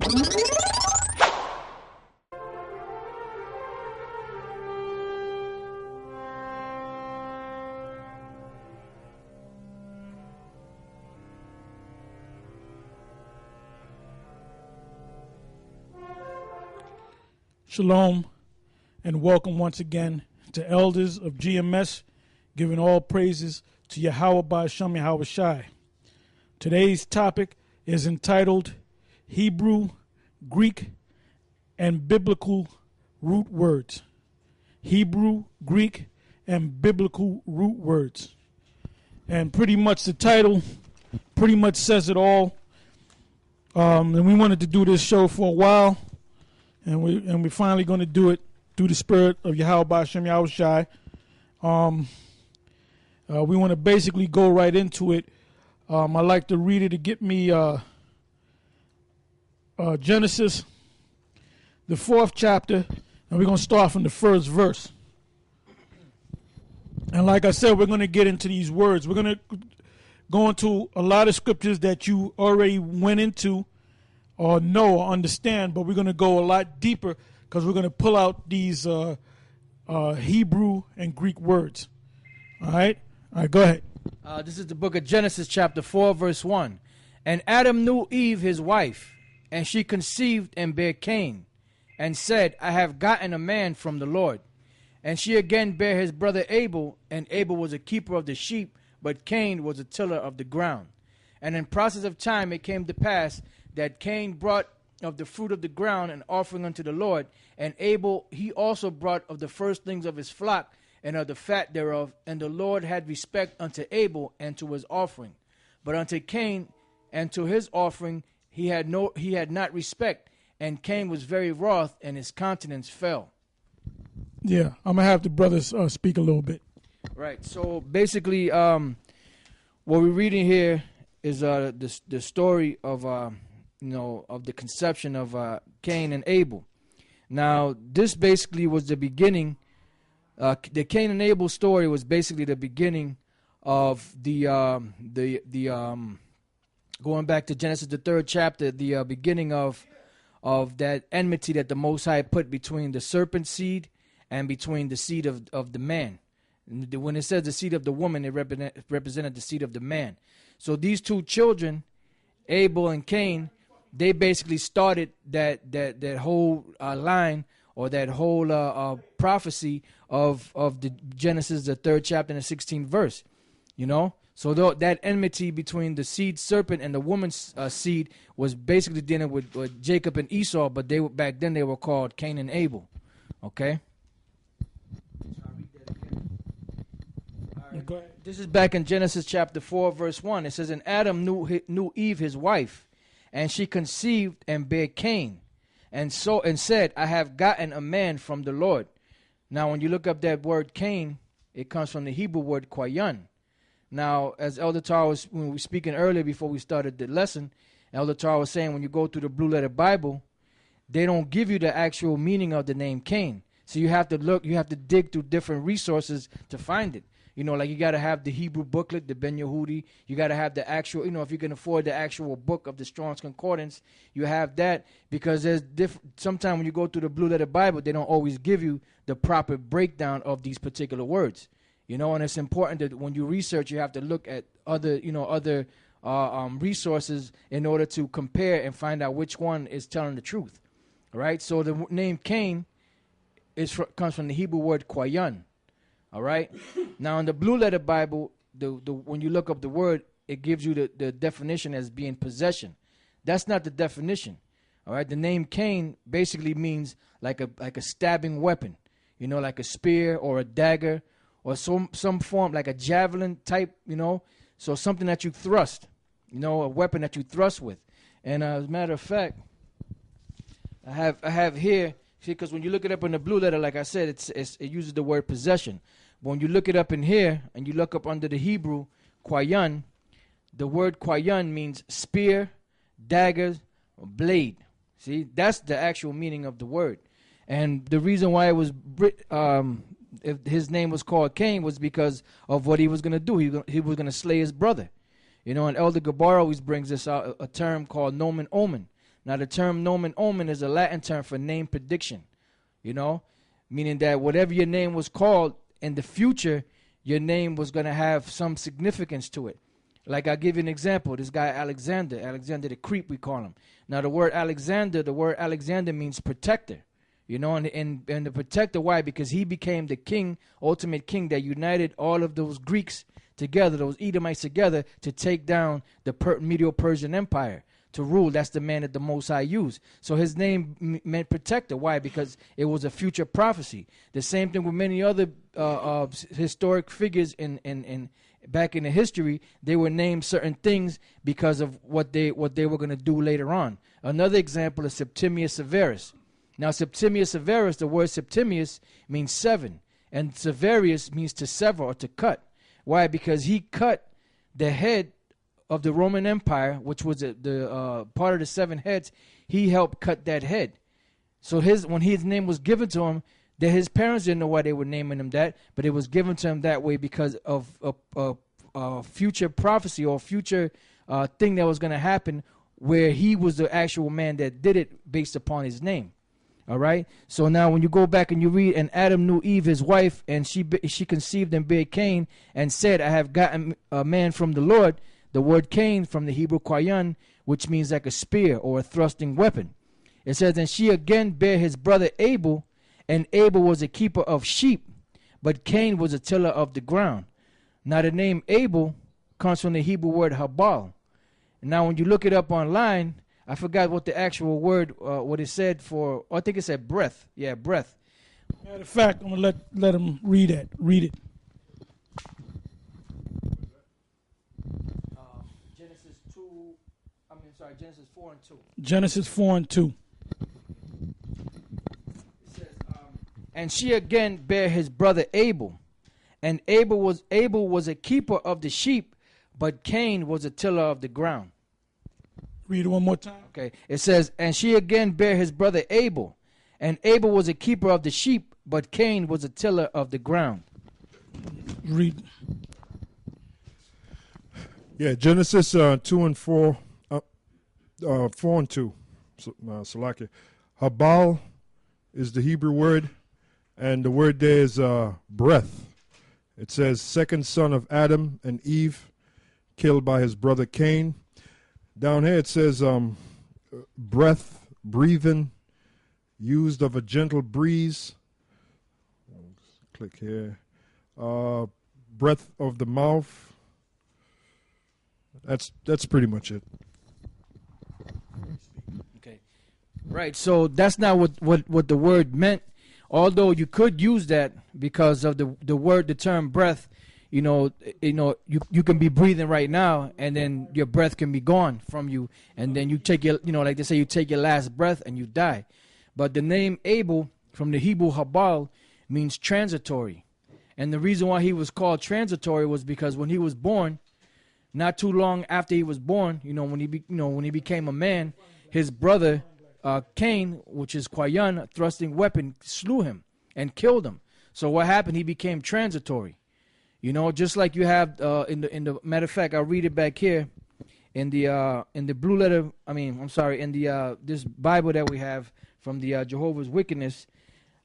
Shalom, and welcome once again to Elders of GMS, giving all praises to Yahweh Ba'Shem Yahweh Shai. Today's topic is entitled Hebrew, Greek, and Biblical Root Words. Hebrew, Greek, and Biblical Root Words. And pretty much the title pretty much says it all. And we wanted to do this show for a while. And we're finally going to do it through the spirit of Yahweh Ba'Shem Yahweh Shai. We want to basically go right into it. I like to read it to get me Genesis, the 4th chapter, and we're going to start from the first verse. And like I said, we're going to get into these words. We're going to go into a lot of scriptures that you already went into or know or understand, but we're going to go a lot deeper because we're going to pull out these Hebrew and Greek words. All right, go ahead. This is the book of Genesis chapter 4 verse 1. And Adam knew Eve his wife, and she conceived and bare Cain, and said, I have gotten a man from the Lord. And she again bare his brother Abel, and Abel was a keeper of the sheep, but Cain was a tiller of the ground. And in process of time it came to pass that Cain brought of the fruit of the ground an offering unto the Lord, and Abel he also brought of the firstlings of his flock and of the fat thereof, and the Lord had respect unto Abel and to his offering. But unto Cain and to his offering he had not respect, and Cain was very wroth, and his countenance fell. Yeah, I'm gonna have the brothers speak a little bit. Right. So basically, what we're reading here is the story of of the conception of Cain and Abel. Now, this basically was the beginning. The Cain and Abel story was basically the beginning of the going back to Genesis the 3rd chapter, the beginning of that enmity that the Most High put between the serpent seed and between the seed of the man. When it says the seed of the woman, it represented the seed of the man. So these two children, Abel and Cain, they basically started that whole line, or that whole prophecy of the Genesis, the 3rd chapter and the 16th verse. So that enmity between the seed serpent and the woman's seed was basically dealing with Jacob and Esau, but back then they were called Cain and Abel. Okay. This is back in Genesis chapter 4 verse 1. It says, and Adam knew Eve his wife, and she conceived and bare Cain, and said, I have gotten a man from the Lord. Now when you look up that word Cain, it comes from the Hebrew word Qayan. Now, as Elder Tar was, when we were speaking earlier before we started the lesson, Elder Tar was saying when you go through the Blue Letter Bible, they don't give you the actual meaning of the name Cain. So you have to dig through different resources to find it. Like you got to have the Hebrew booklet, the Ben Yehudi. You got to have the actual, if you can afford the actual book of the Strong's Concordance, you have that, because there's sometimes when you go through the Blue Letter Bible, they don't always give you the proper breakdown of these particular words. And it's important that when you research, you have to look at other resources in order to compare and find out which one is telling the truth. All right. So the name Cain comes from the Hebrew word Qayan. All right. Now in the Blue Letter Bible, when you look up the word, it gives you the definition as being possession. That's not the definition. All right. The name Cain basically means like a stabbing weapon, like a spear or a dagger, or some form like a javelin type, so something that you thrust, a weapon that you thrust with. And as a matter of fact, I have here, because when you look it up in the Blue Letter, like I said, it uses the word possession. But when you look it up in here and you look up under the Hebrew Qayan, the word Qayan means spear, dagger, or blade. See, that's the actual meaning of the word. And the reason why it was if his name was called Cain was because of what he was going to do. He was going to slay his brother. And Elder Gabar always brings us out a term called nomen omen. Now, the term nomen omen is a Latin term for name prediction, meaning that whatever your name was called in the future, your name was going to have some significance to it. Like, I'll give you an example. This guy, Alexander the Creep, we call him. Now, the word Alexander means protector. And the protector, why? Because he became the king, ultimate king that united all of those Greeks together, those Edomites together, to take down the Medo-Persian Empire, to rule. That's the man that the Most High used. So his name meant protector. Why? Because it was a future prophecy. The same thing with many other historic figures in back in the history. They were named certain things because of what they were going to do later on. Another example is Septimius Severus. Now, Septimius Severus, the word Septimius means 7, and Severius means to sever or to cut. Why? Because he cut the head of the Roman Empire, which was the part of the 7 heads. He helped cut that head. So when his name was given to him, that his parents didn't know why they were naming him that, but it was given to him that way because of a future prophecy or future thing that was going to happen, where he was the actual man that did it based upon his name. All right. So now when you go back and you read, and Adam knew Eve, his wife, and she conceived and bare Cain, and said, I have gotten a man from the Lord. The word Cain from the Hebrew Qayan, which means like a spear or a thrusting weapon. It says, and she again bare his brother Abel, and Abel was a keeper of sheep, but Cain was a tiller of the ground. Now the name Abel comes from the Hebrew word Habal. And now when you look it up online, I forgot what the actual word, what it said for, I think it said breath. Yeah, breath. Matter of fact, I'm going to let him read it. Read it. Genesis 4 and 2. Genesis 4 and 2. It says, and she again bare his brother Abel. And Abel was a keeper of the sheep, but Cain was a tiller of the ground. Read it one more time. Okay. It says, and she again bare his brother Abel. And Abel was a keeper of the sheep, but Cain was a tiller of the ground. Read. Yeah, Genesis 2 and 4. 4 and 2. Salakia. Habal is the Hebrew word, and the word there is breath. It says, second son of Adam and Eve, killed by his brother Cain. Down here it says breath, breathing, used of a gentle breeze. Click here. Breath of the mouth. That's pretty much it. Okay. Right. So that's not what the word meant. Although you could use that because of the term breath. You can be breathing right now, and then your breath can be gone from you, and then you take your, like they say, you take your last breath and you die. But the name Abel from the Hebrew Habal means transitory, and the reason why he was called transitory was because when he was born, not too long after he was born, when he became a man, his brother Cain, which is Qayan, a thrusting weapon, slew him and killed him. So what happened? He became transitory. Just like you have in the matter of fact, I'll read it back here in the blue letter. In the this Bible that we have from the Jehovah's Wickedness.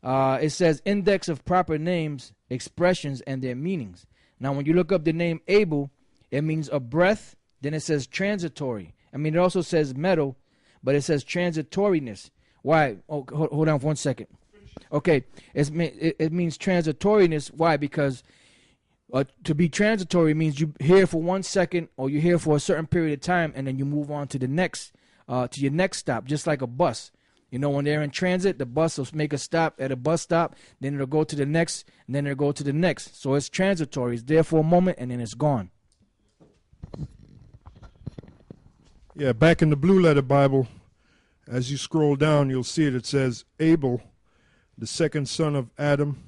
It says index of proper names, expressions, and their meanings. Now, when you look up the name Abel, it means a breath. Then it says transitory. It also says metal, but it says transitoriness. Why? Oh, hold on for 1 second. Okay, it means transitoriness. Why? Because to be transitory means you're here for 1 second, or you're here for a certain period of time, and then you move on to the next, to your next stop, just like a bus. When they're in transit, the bus will make a stop at a bus stop, then it'll go to the next, and then it'll go to the next. So it's transitory. It's there for a moment, and then it's gone. Yeah, back in the Blue Letter Bible, as you scroll down, you'll see it. It says Abel, the second son of Adam,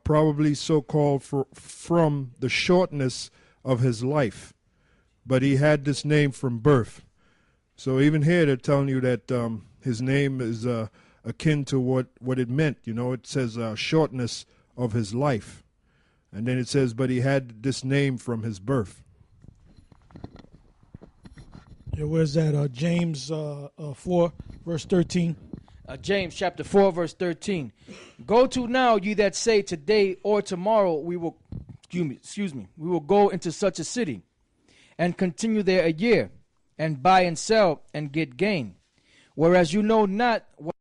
probably so-called from the shortness of his life. But he had this name from birth. So even here they're telling you that his name is akin to what it meant. It says shortness of his life. And then it says, but he had this name from his birth. Yeah, where's that? James 4, verse 13. James chapter 4, verse 13. Go to now, ye that say today or tomorrow we will, excuse me, we will go into such a city and continue there a year and buy and sell and get gain. Whereas you know not what